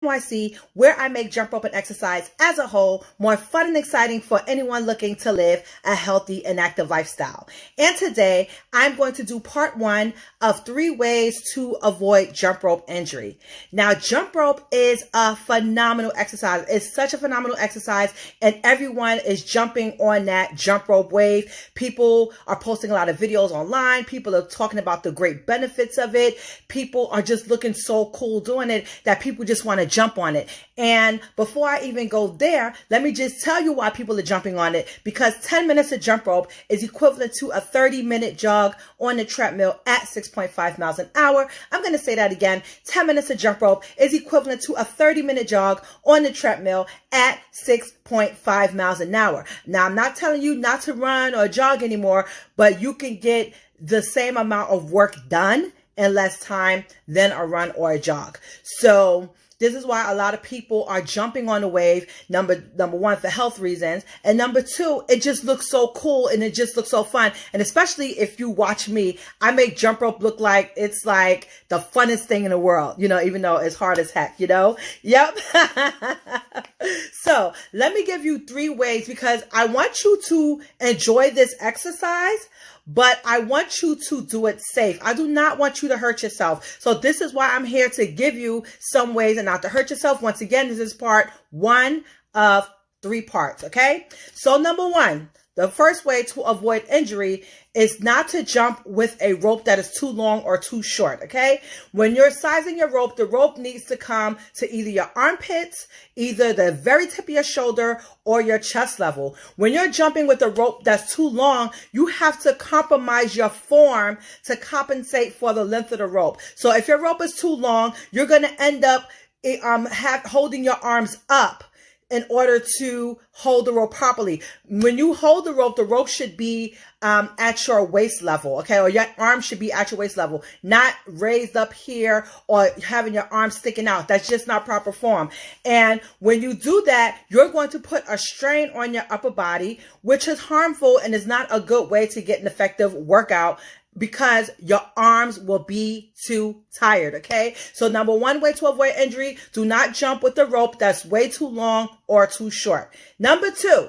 NYC, where I make jump rope and exercise as a whole more fun and exciting for anyone looking to live a healthy and active lifestyle. And today I'm going to do part 1 of 3 ways to avoid jump rope injury. Now, jump rope is a phenomenal exercise. It's such a phenomenal exercise, and everyone is jumping on that jump rope wave. People are posting a lot of videos online. People are talking about the great benefits of it. People are just looking so cool doing it that people just want to jump on it. And before I even go there, let me just tell you why people are jumping on it. Because 10 minutes of jump rope is equivalent to a 30-minute jog on the treadmill at 6.5 miles an hour. I'm going to say that again. 10 minutes of jump rope is equivalent to a 30-minute jog on the treadmill at 6.5 miles an hour. Now, I'm not telling you not to run or jog anymore, but you can get the same amount of work done in less time than a run or a jog. So this is why a lot of people are jumping on the wave, number one, for health reasons. And number 2, it just looks so cool and it just looks so fun. And especially if you watch me, I make jump rope look like it's like the funnest thing in the world, you know, even though it's hard as heck, you know? Yep. So let me give you 3 ways, because I want you to enjoy this exercise, but I want you to do it safe. I do not want you to hurt yourself. So this is why I'm here to give you some ways and not to hurt yourself. Once again, this is part 1 of 3 parts, okay? So number 1, the first way to avoid injury is not to jump with a rope that is too long or too short, okay? When you're sizing your rope, the rope needs to come to either your armpits, either the very tip of your shoulder, or your chest level. When you're jumping with a rope that's too long, you have to compromise your form to compensate for the length of the rope. So if your rope is too long, you're going to end up holding your arms up in order to hold the rope properly. When you hold the rope should be at your waist level, okay? Or your arm should be at your waist level, not raised up here or having your arm sticking out. That's just not proper form. And when you do that, you're going to put a strain on your upper body, which is harmful and is not a good way to get an effective workout, because your arms will be too tired, okay? So number 1 way to avoid injury, do not jump with the rope that's way too long or too short. Number 2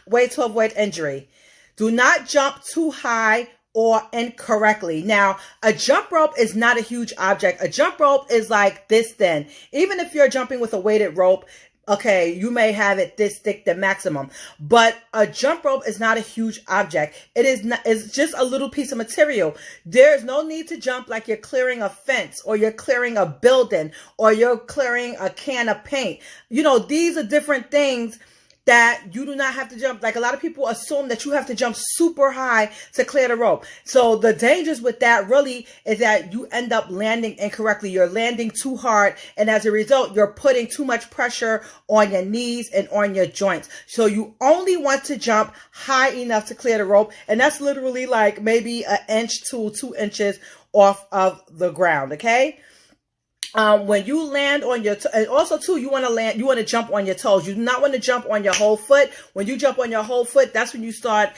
way to avoid injury, do not jump too high or incorrectly. Now, a jump rope is not a huge object. A jump rope is like this thin. Even if you're jumping with a weighted rope, okay, you may have it this thick, the maximum, but a jump rope is not a huge object. It's just a little piece of material. There's no need to jump like you're clearing a fence, or you're clearing a building, or you're clearing a can of paint. You know, these are different things that you do not have to jump. Like, a lot of people assume that you have to jump super high to clear the rope. So the dangers with that really is that you end up landing incorrectly. You're landing too hard, and as a result, you're putting too much pressure on your knees and on your joints. So you only want to jump high enough to clear the rope, and that's literally like maybe 1 inch to 2 inches off of the ground, okay? When you land on your, and also too, you want to jump on your toes. You do not want to jump on your whole foot. When you jump on your whole foot, that's when you start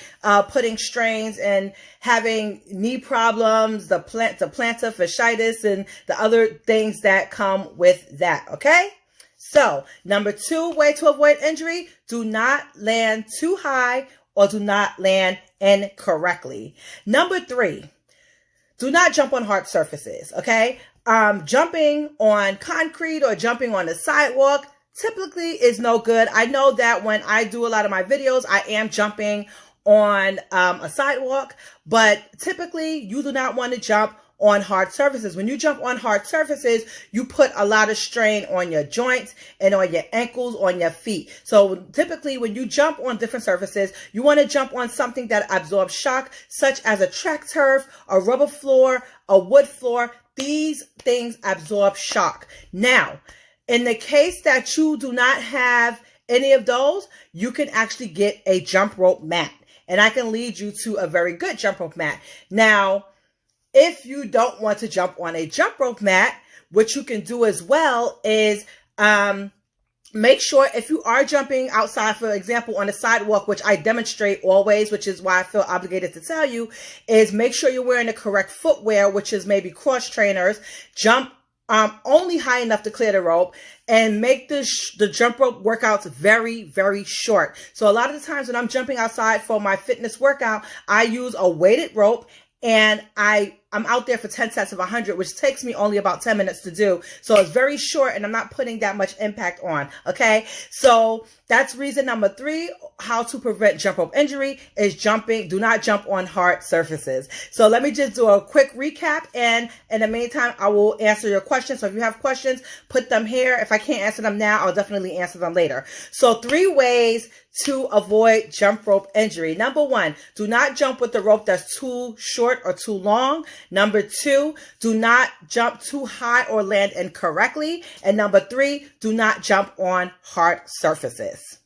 putting strains and having knee problems, the plantar fasciitis, and the other things that come with that, okay? So number 2 way to avoid injury, do not land too high or do not land incorrectly. Number 3, do not jump on hard surfaces, okay? Jumping on concrete or jumping on the sidewalk typically is no good. I know that when I do a lot of my videos, I am jumping on a sidewalk, but typically you do not want to jump on hard surfaces. When you jump on hard surfaces, you put a lot of strain on your joints and on your ankles, on your feet. So typically when you jump on different surfaces, you want to jump on something that absorbs shock, such as a track turf, a rubber floor, a wood floor. These things absorb shock. Now, in the case that you do not have any of those, you can actually get a jump rope mat, and I can lead you to a very good jump rope mat. Now, if you don't want to jump on a jump rope mat, what you can do as well is make sure, if you are jumping outside, for example, on a sidewalk, which I demonstrate always, which is why I feel obligated to tell you, is make sure you're wearing the correct footwear, which is maybe cross trainers. Jump only high enough to clear the rope, and make the jump rope workouts very, very short. So a lot of the times when I'm jumping outside for my fitness workout, I use a weighted rope, and I'm out there for 10 sets of 100, which takes me only about 10 minutes to do. So it's very short, and I'm not putting that much impact on. Okay. So that's reason number 3, how to prevent jump rope injury is do not jump on hard surfaces. So let me just do a quick recap, and in the meantime, I will answer your questions. So if you have questions, put them here. If I can't answer them now, I'll definitely answer them later. So 3 ways to avoid jump rope injury. Number 1, do not jump with the rope that's too short or too long. Number 2, do not jump too high or land incorrectly. And number 3, do not jump on hard surfaces.